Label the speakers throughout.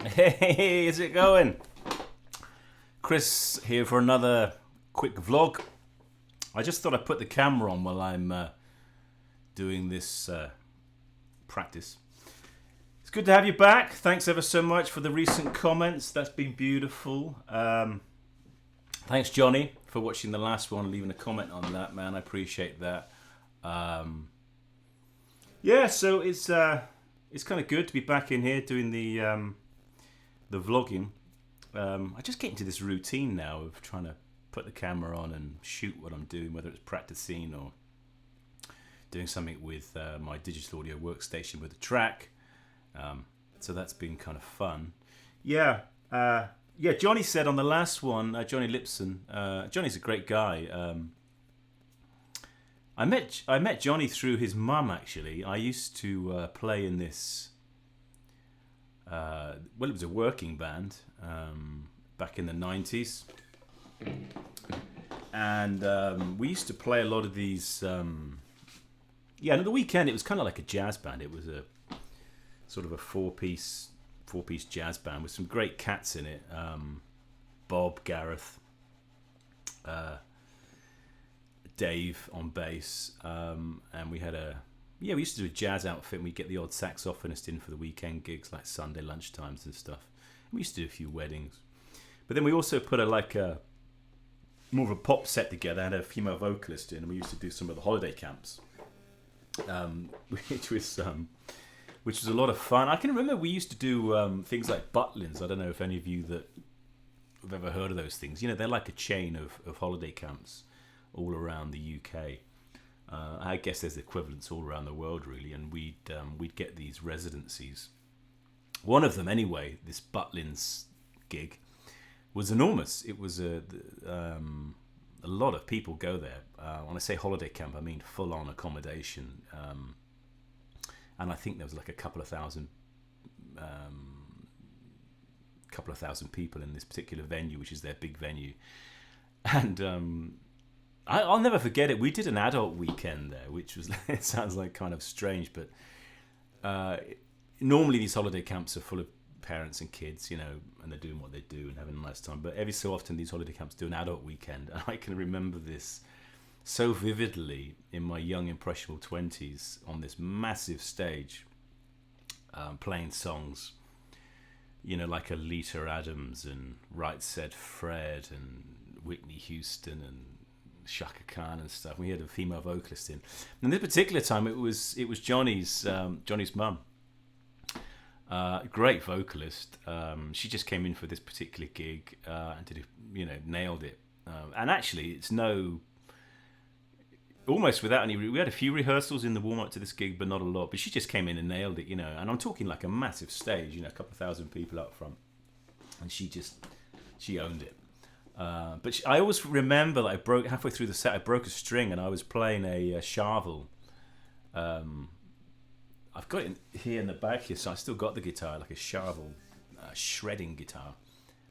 Speaker 1: Hey, is it going? Chris here for another quick vlog. I just thought I'd put the camera on while I'm doing this practice. It's good to have you back. Thanks ever so much for the recent comments. That's been beautiful. Thanks, Johnny, for watching the last one, leaving a comment on that, man. I appreciate that. Yeah, so it's kind of good to be back in here doing the vlogging. I just get into this routine now of trying to put the camera on and shoot what I'm doing, whether it's practicing or doing something with my digital audio workstation with a track. So that's been kind of fun. Yeah, Johnny said on the last one, Johnny Lipson, Johnny's a great guy. I met Johnny through his mum, actually. I used to play in this, it was a working band back in the 90s. And we used to play a lot of these, and at the weekend it was kind of like a jazz band. It was a sort of a four-piece jazz band with some great cats in it. Bob, Gareth, Dave on bass, and we had we used to do a jazz outfit, and we'd get the odd saxophonist in for the weekend gigs, like Sunday lunchtimes and stuff. And we used to do a few weddings. But then we also put more of a pop set together, had a female vocalist in, and we used to do some of the holiday camps, which was a lot of fun. I can remember we used to do things like butlins. I don't know if any of you that have ever heard of those things. You know, they're like a chain of holiday camps all around the UK. I guess there's equivalents all around the world, really, and we'd get these residencies. One of them, anyway, this butlins gig, was enormous. It was a lot of people go there. When I say holiday camp, I mean full-on accommodation. And I think there was like a couple of thousand people in this particular venue, which is their big venue. And I'll never forget it. We did an adult weekend there, which was, it sounds like kind of strange, but normally these holiday camps are full of parents and kids, you know, and they're doing what they do and having a nice time. But every so often these holiday camps do an adult weekend. And I can remember this so vividly in my young, impressionable 20s on this massive stage, playing songs, you know, like Alita Adams and Right Said Fred and Whitney Houston and Shaka Khan and stuff. We had a female vocalist in. And this particular time, it was Johnny's mum. Great vocalist. She just came in for this particular gig and nailed it. And actually, it's almost without any. We had a few rehearsals in the warm up to this gig, but not a lot. But she just came in and nailed it, you know. And I'm talking like a massive stage, you know, a couple of thousand people up front, and she owned it. But I always remember that I broke halfway through the set. I broke a string, and I was playing a shavel. I've got it here in the back here, so I still got the guitar, like a shavel, shredding guitar.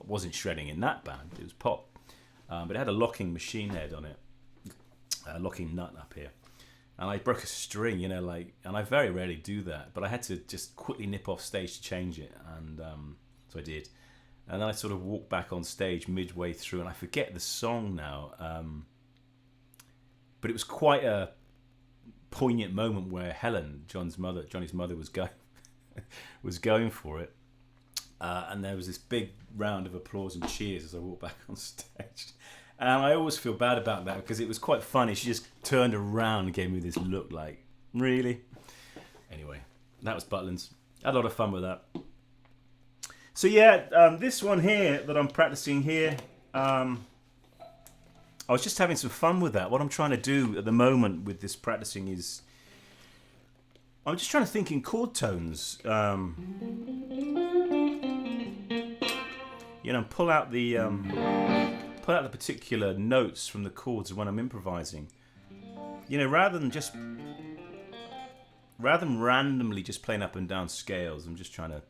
Speaker 1: I wasn't shredding in that band; it was pop, but it had a locking machine head on it, a locking nut up here, and I broke a string, you know, and I very rarely do that, but I had to just quickly nip off stage to change it, and so I did. And then I sort of walked back on stage midway through, and I forget the song now, but it was quite a poignant moment where Helen, Johnny's mother, was going for it, and there was this big round of applause and cheers as I walked back on stage. And I always feel bad about that because it was quite funny. She just turned around and gave me this look like, really? Anyway, that was Butlins. Had a lot of fun with that. So yeah, this one here that I'm practicing here, I was just having some fun with that. What I'm trying to do at the moment with this practicing is, I'm just trying to think in chord tones. Pull out the particular notes from the chords when I'm improvising. You know, rather than randomly just playing up and down scales, I'm just trying to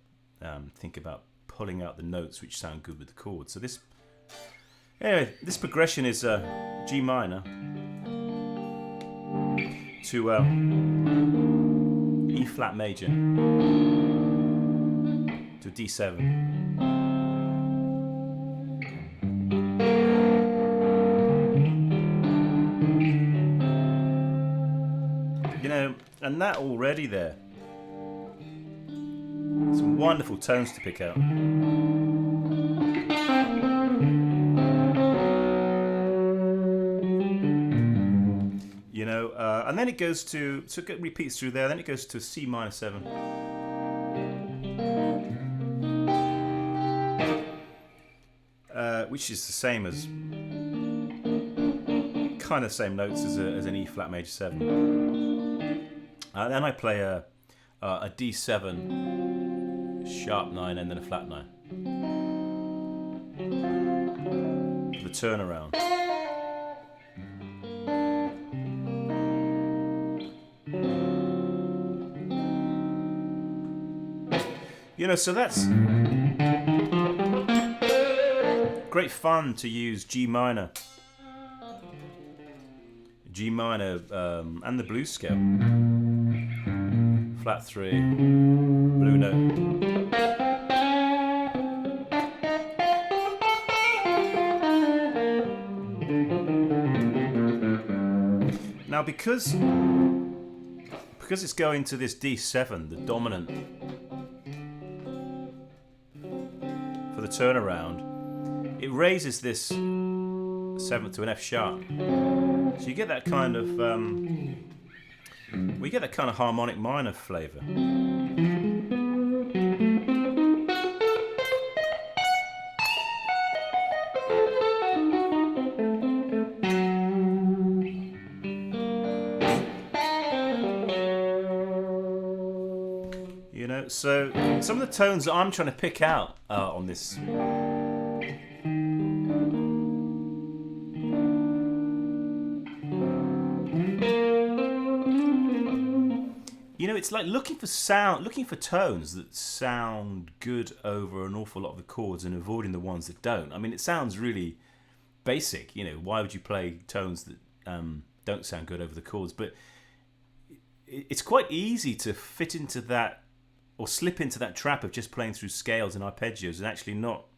Speaker 1: think about pulling out the notes which sound good with the chords. So this progression is G minor to E flat major, to D7. You know, and that already there, some wonderful tones to pick out. You know, and then it goes to, so it repeats through there, then it goes to C minor 7. Which is the same as, kind of same notes as an E flat major 7. Then I play a D7, sharp 9, and then a flat 9. For the turnaround. You know, so that's great fun to use G minor, and the blues scale. Flat 3, blue note. Now, because it's going to this D7, the dominant, for the turnaround, it raises this 7th to an F sharp. So you get that kind of we get that kind of harmonic minor flavour. You know, so some of the tones that I'm trying to pick out on this. You know, it's like looking for tones that sound good over an awful lot of the chords and avoiding the ones that don't. I mean, it sounds really basic. You know, why would you play tones that don't sound good over the chords? But it's quite easy to fit into that or slip into that trap of just playing through scales and arpeggios and actually not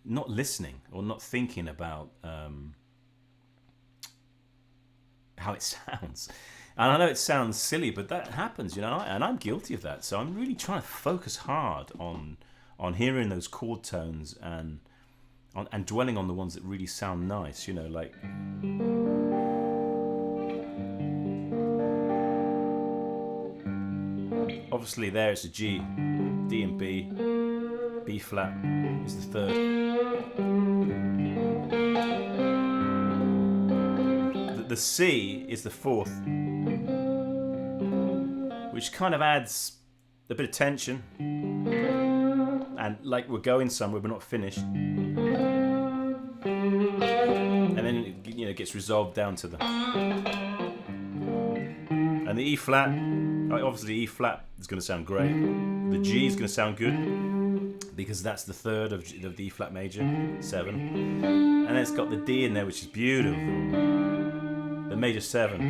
Speaker 1: listening or not thinking about how it sounds. And I know it sounds silly, but that happens, you know, and I'm guilty of that. So I'm really trying to focus hard on hearing those chord tones and dwelling on the ones that really sound nice, you know, like. Obviously there it's a G, D and B, B flat is the third. The C is the fourth, which kind of adds a bit of tension, and like we're going somewhere, we're not finished, and then it gets resolved down to the, and the E flat. Obviously, E flat is going to sound great. The G is going to sound good because that's the third of the E flat major 7, and then it's got the D in there, which is beautiful. The major 7,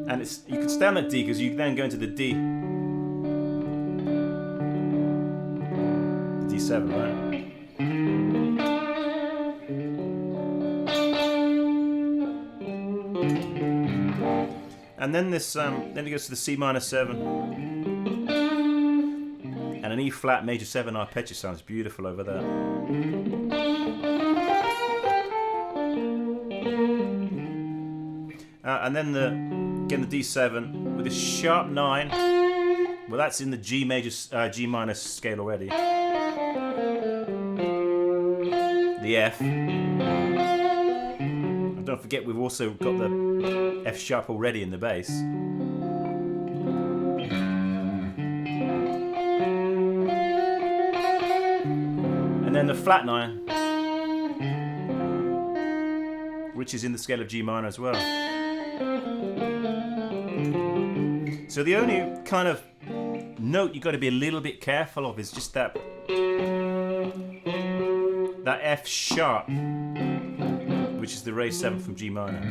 Speaker 1: and you can stay on that D because you then go into the D, the D7, right? And then then it goes to the C minor 7, and an E flat major 7 arpeggio sounds beautiful over there. And then again the D7 with a sharp 9. Well, that's in the G minor scale already. The F. And don't forget we've also got the F sharp already in the bass. And then the flat 9, which is in the scale of G minor as well. So the only kind of note you've got to be a little bit careful of is just that F sharp, which is the raised 7 from G minor.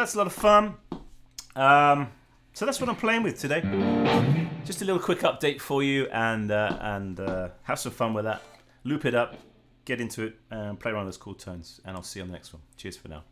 Speaker 1: that's a lot of fun. So that's what I'm playing with today. Just a little quick update for you, and have some fun with that. Loop it up, get into it, and play around those chord tones. And I'll see you on the next one. Cheers for now.